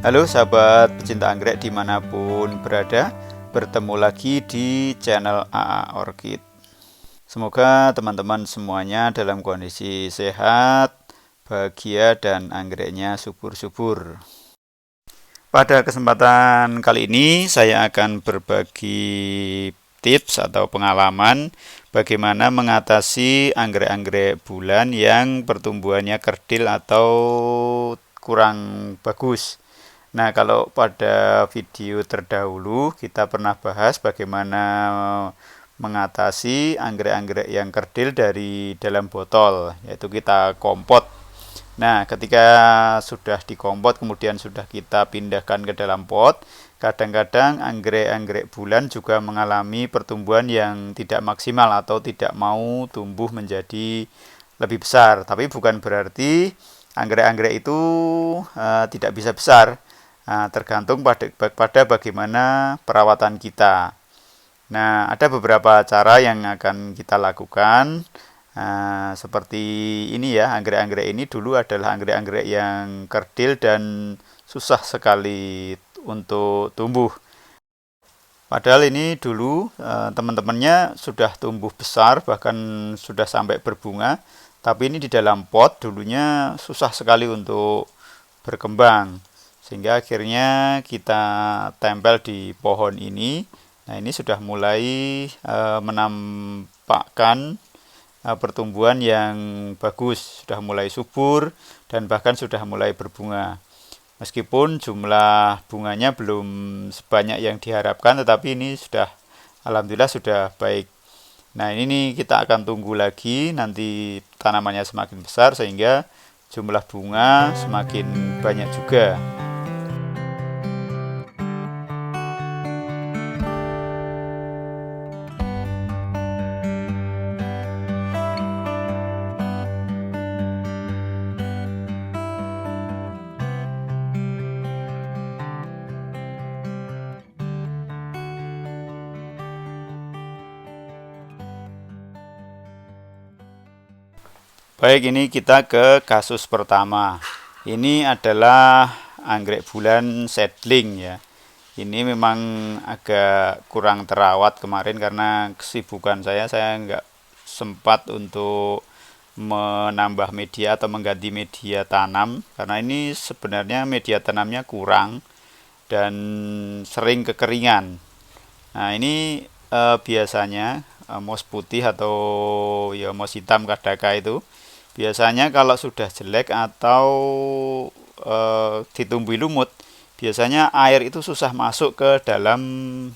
Halo sahabat pecinta anggrek dimanapun berada, bertemu lagi di channel AA Orchid. Semoga teman-teman semuanya dalam kondisi sehat, bahagia, dan anggreknya subur-subur. Pada kesempatan kali ini saya akan berbagi tips atau pengalaman bagaimana mengatasi anggrek-anggrek bulan yang pertumbuhannya kerdil atau kurang bagus. Nah, kalau pada video terdahulu kita pernah bahas bagaimana mengatasi anggrek-anggrek yang kerdil dari dalam botol, yaitu kita kompot. Nah, ketika sudah dikompot kemudian sudah kita pindahkan ke dalam pot, kadang-kadang anggrek-anggrek bulan juga mengalami pertumbuhan yang tidak maksimal atau tidak mau tumbuh menjadi lebih besar. Tapi bukan berarti anggrek-anggrek itu tidak bisa besar. Tergantung pada bagaimana perawatan kita. Nah, ada beberapa cara yang akan kita lakukan. Seperti ini ya, anggrek-anggrek ini dulu adalah anggrek-anggrek yang kerdil dan susah sekali untuk tumbuh. Padahal ini dulu teman-temannya sudah tumbuh besar, bahkan sudah sampai berbunga. Tapi ini di dalam pot dulunya susah sekali untuk berkembang. Sehingga akhirnya kita tempel di pohon ini. Nah, ini sudah mulai menampakkan pertumbuhan yang bagus, sudah mulai subur dan bahkan sudah mulai berbunga. Meskipun jumlah bunganya belum sebanyak yang diharapkan, tetapi ini sudah alhamdulillah sudah baik. Nah, ini kita akan tunggu lagi nanti tanamannya semakin besar sehingga jumlah bunga semakin banyak juga. Baik, ini kita ke kasus pertama. Ini adalah anggrek bulan seedling ya. Ini memang agak kurang terawat kemarin karena kesibukan saya nggak sempat untuk menambah media atau mengganti media tanam karena ini sebenarnya media tanamnya kurang dan sering kekeringan. Nah, ini biasanya moss putih atau ya moss hitam kadaka itu biasanya kalau sudah jelek atau ditumbuhi lumut, biasanya air itu susah masuk ke dalam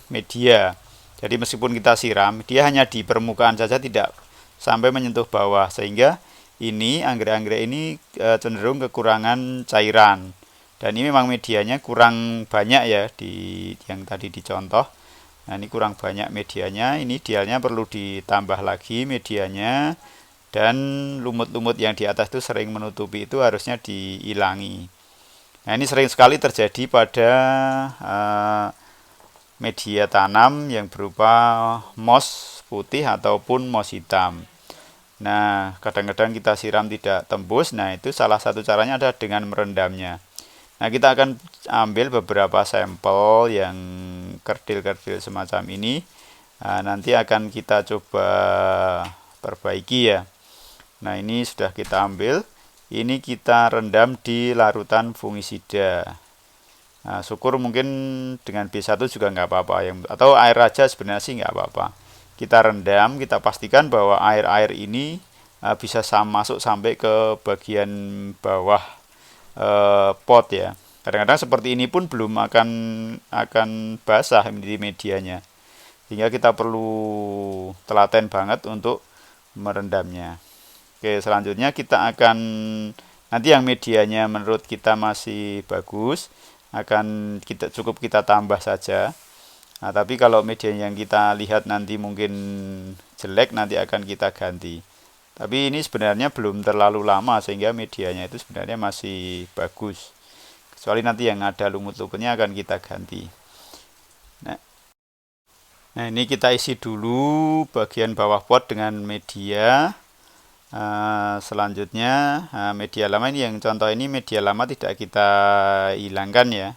media. Jadi meskipun kita siram, dia hanya di permukaan saja, tidak sampai menyentuh bawah, sehingga ini anggrek-anggrek ini cenderung kekurangan cairan. Dan ini memang medianya kurang banyak ya di yang tadi dicontoh. Nah, ini kurang banyak medianya, ini idealnya perlu ditambah lagi medianya. Dan lumut-lumut yang di atas itu sering menutupi itu harusnya dihilangi. Nah, ini sering sekali terjadi pada media tanam yang berupa moss putih ataupun moss hitam. Nah, kadang-kadang kita siram tidak tembus. Nah, itu salah satu caranya adalah dengan merendamnya. Nah, kita akan ambil beberapa sampel yang kerdil-kerdil semacam ini. Nanti akan kita coba perbaiki ya. Nah, ini sudah kita ambil. Ini kita rendam di larutan fungisida. Nah, syukur mungkin dengan B1 juga nggak apa-apa, atau air aja sebenarnya sih nggak apa-apa. Kita rendam, kita pastikan bahwa air-air ini bisa masuk sampai ke bagian bawah pot ya. Kadang-kadang seperti ini pun belum akan basah di medianya. Sehingga kita perlu telaten banget untuk merendamnya. Oke, selanjutnya kita akan nanti yang medianya menurut kita masih bagus akan cukup kita tambah saja. Nah, tapi kalau media yang kita lihat nanti mungkin jelek, nanti akan kita ganti. Tapi ini sebenarnya belum terlalu lama sehingga medianya itu sebenarnya masih bagus. Kecuali nanti yang ada lumut-lumutnya akan kita ganti. Nah, ini kita isi dulu bagian bawah pot dengan media. Selanjutnya media lama ini, yang contoh ini media lama tidak kita hilangkan ya,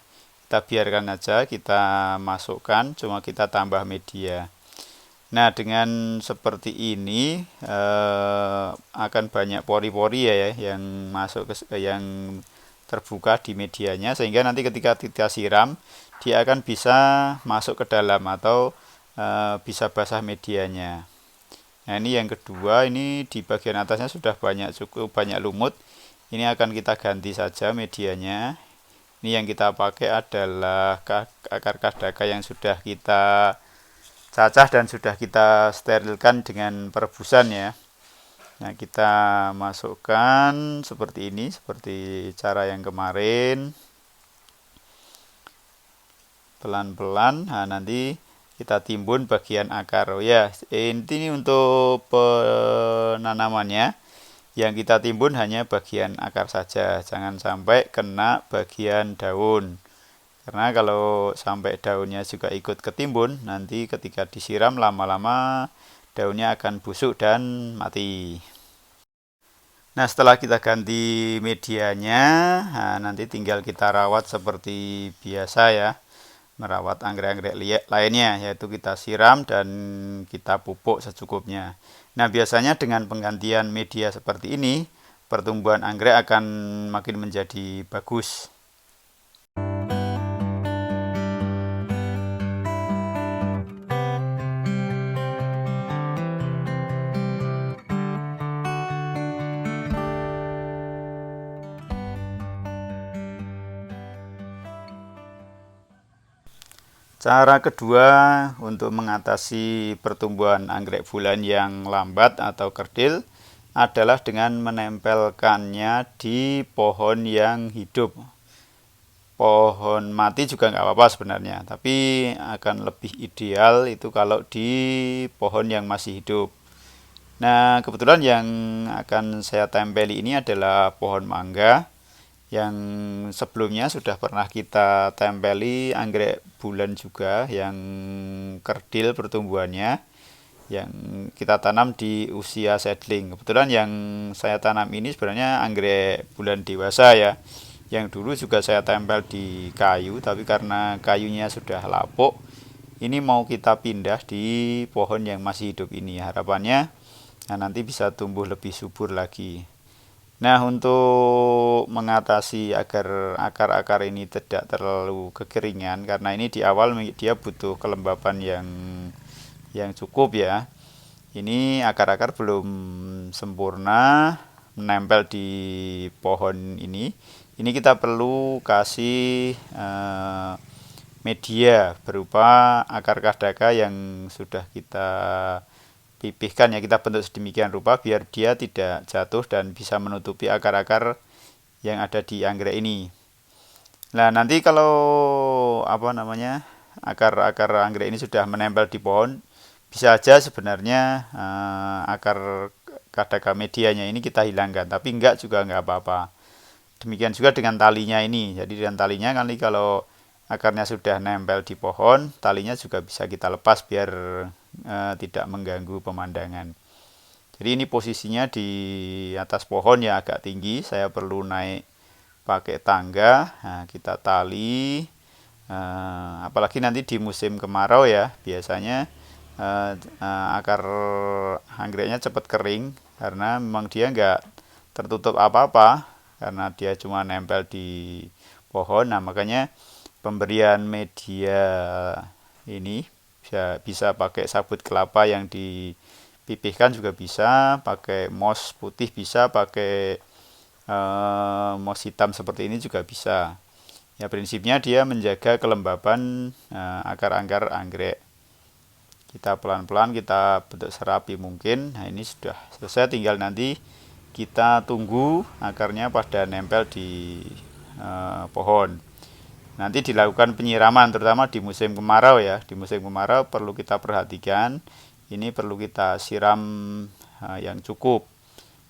kita biarkan aja, kita masukkan, cuma kita tambah media. Nah, dengan seperti ini akan banyak pori-pori ya yang masuk yang terbuka di medianya, sehingga nanti ketika kita siram dia akan bisa masuk ke dalam atau bisa basah medianya. Nah, ini yang kedua, ini di bagian atasnya sudah cukup banyak lumut. Ini akan kita ganti saja medianya. Ini yang kita pakai adalah akar kadaka yang sudah kita cacah dan sudah kita sterilkan dengan perebusan ya. Nah, kita masukkan seperti ini, seperti cara yang kemarin. Pelan-pelan. Nah, nanti kita timbun bagian akar. Oh ya, ini untuk penanamannya. Yang kita timbun hanya bagian akar saja, jangan sampai kena bagian daun. Karena kalau sampai daunnya juga ikut ketimbun, nanti ketika disiram lama-lama daunnya akan busuk dan mati. Nah, setelah kita ganti medianya, nanti tinggal kita rawat seperti biasa ya. Merawat anggrek-anggrek lainnya, yaitu kita siram dan kita pupuk secukupnya. Nah, biasanya dengan penggantian media seperti ini, pertumbuhan anggrek akan makin menjadi bagus. Cara kedua untuk mengatasi pertumbuhan anggrek bulan yang lambat atau kerdil adalah dengan menempelkannya di pohon yang hidup. Pohon mati juga nggak apa-apa sebenarnya, tapi akan lebih ideal itu kalau di pohon yang masih hidup. Nah, kebetulan yang akan saya tempeli ini adalah pohon mangga yang sebelumnya sudah pernah kita tempeli anggrek bulan juga yang kerdil pertumbuhannya, yang kita tanam di usia seedling. Kebetulan yang saya tanam ini sebenarnya anggrek bulan dewasa ya, yang dulu juga saya tempel di kayu, tapi karena kayunya sudah lapuk, ini mau kita pindah di pohon yang masih hidup ini. Harapannya nanti bisa tumbuh lebih subur lagi. Nah, untuk mengatasi agar akar-akar ini tidak terlalu kekeringan, karena ini di awal dia butuh kelembapan yang cukup ya. Ini akar-akar belum sempurna menempel di pohon ini. Ini kita perlu kasih media berupa akar kadaka yang sudah kita pipihkan ya, kita bentuk sedemikian rupa biar dia tidak jatuh dan bisa menutupi akar-akar yang ada di anggrek ini. Nah, nanti kalau akar-akar anggrek ini sudah menempel di pohon, bisa aja sebenarnya akar kadaka medianya ini kita hilangkan, tapi enggak juga enggak apa-apa. Demikian juga dengan talinya ini. Jadi dengan talinya nanti kalau akarnya sudah nempel di pohon, talinya juga bisa kita lepas biar tidak mengganggu pemandangan. Jadi ini posisinya di atas pohon ya, agak tinggi, saya perlu naik pakai tangga. Nah, kita tali, apalagi nanti di musim kemarau ya, biasanya akar anggreknya cepat kering karena memang dia nggak tertutup apa-apa karena dia cuma nempel di pohon. Nah, makanya pemberian media ini bisa pakai sabut kelapa yang dipipihkan juga bisa, pakai moss putih bisa, pakai moss hitam seperti ini juga bisa. Ya, prinsipnya dia menjaga kelembaban akar-akar anggrek. Kita pelan-pelan kita bentuk serapi mungkin. Nah, ini sudah selesai, tinggal nanti kita tunggu akarnya pada nempel di pohon. Nanti dilakukan penyiraman terutama di musim kemarau ya. Di musim kemarau perlu kita perhatikan, ini perlu kita siram yang cukup.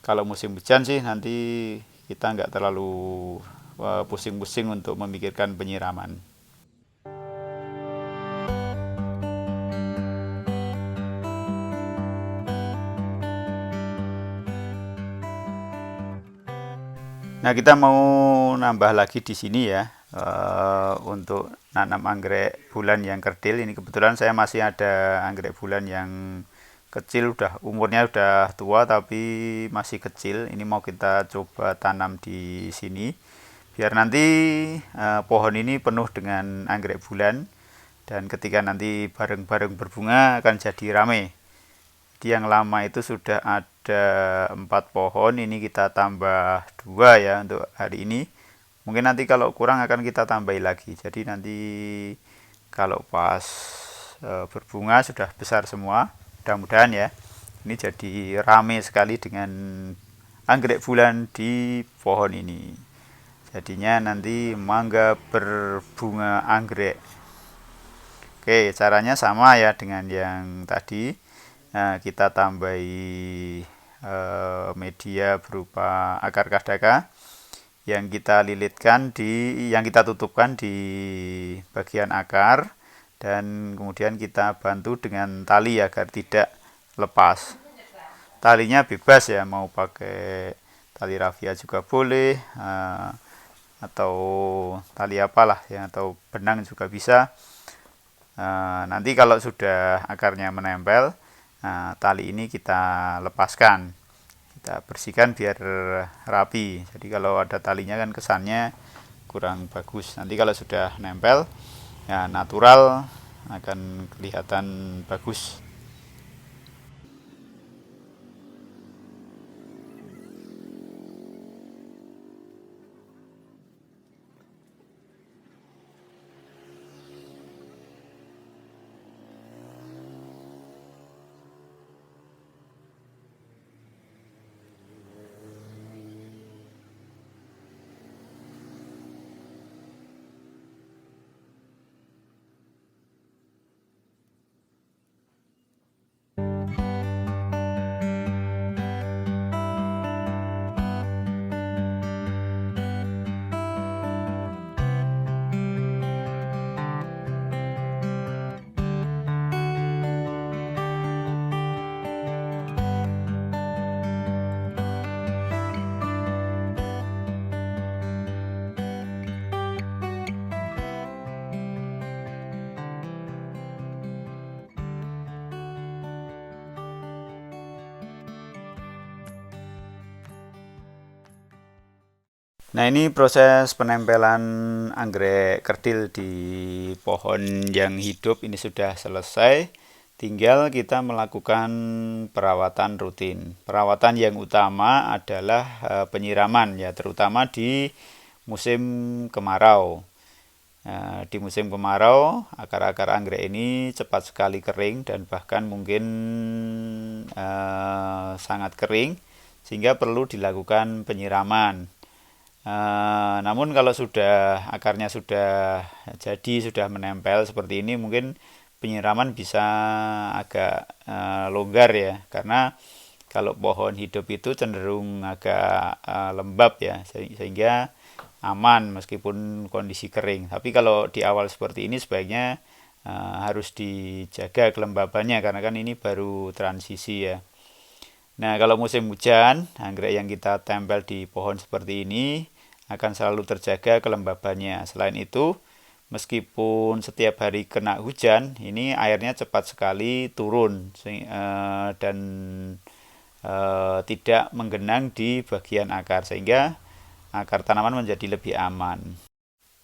Kalau musim hujan sih nanti kita nggak terlalu pusing-pusing untuk memikirkan penyiraman. Nah, kita mau nambah lagi di sini ya, untuk nanam anggrek bulan yang kerdil. Ini kebetulan saya masih ada anggrek bulan yang kecil, udah umurnya udah tua tapi masih kecil. Ini mau kita coba tanam di sini biar nanti pohon ini penuh dengan anggrek bulan, dan ketika nanti bareng-bareng berbunga akan jadi rame. Di yang lama itu sudah ada 4 pohon, ini kita tambah 2 ya untuk hari ini. Mungkin nanti kalau kurang akan kita tambahi lagi. Jadi nanti kalau pas berbunga sudah besar semua, mudah-mudahan ya. Ini jadi rame sekali dengan anggrek bulan di pohon ini. Jadinya nanti mangga berbunga anggrek. Oke, caranya sama ya dengan yang tadi. Nah, kita tambahi media berupa akar kadaka yang kita lilitkan yang kita tutupkan di bagian akar, dan kemudian kita bantu dengan tali agar tidak lepas. Talinya bebas ya, mau pakai tali rafia juga boleh, atau tali apalah ya, atau benang juga bisa. Nanti kalau sudah akarnya menempel, tali ini kita lepaskan, kita bersihkan biar rapi. Jadi kalau ada talinya kan kesannya kurang bagus. Nanti kalau sudah nempel ya natural, akan kelihatan bagus. Nah, ini proses penempelan anggrek kerdil di pohon yang hidup ini sudah selesai. Tinggal kita melakukan perawatan rutin. Perawatan yang utama adalah penyiraman ya, terutama di musim kemarau. Di musim kemarau, akar-akar anggrek ini cepat sekali kering dan bahkan mungkin sangat kering, sehingga perlu dilakukan penyiraman. Namun kalau akarnya sudah jadi, sudah menempel seperti ini, mungkin penyiraman bisa agak longgar ya, karena kalau pohon hidup itu cenderung agak lembab ya, sehingga aman meskipun kondisi kering. Tapi kalau di awal seperti ini sebaiknya harus dijaga kelembabannya, karena kan ini baru transisi ya. Nah, kalau musim hujan, anggrek yang kita tempel di pohon seperti ini akan selalu terjaga kelembabannya. Selain itu, meskipun setiap hari kena hujan, ini airnya cepat sekali turun dan tidak menggenang di bagian akar, sehingga akar tanaman menjadi lebih aman.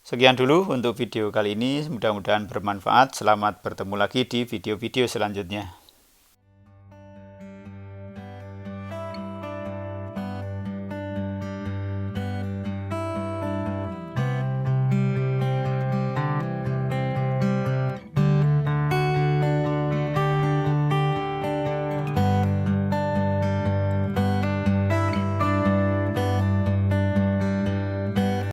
Sekian dulu untuk video kali ini, mudah-mudahan bermanfaat. Selamat bertemu lagi di video-video selanjutnya.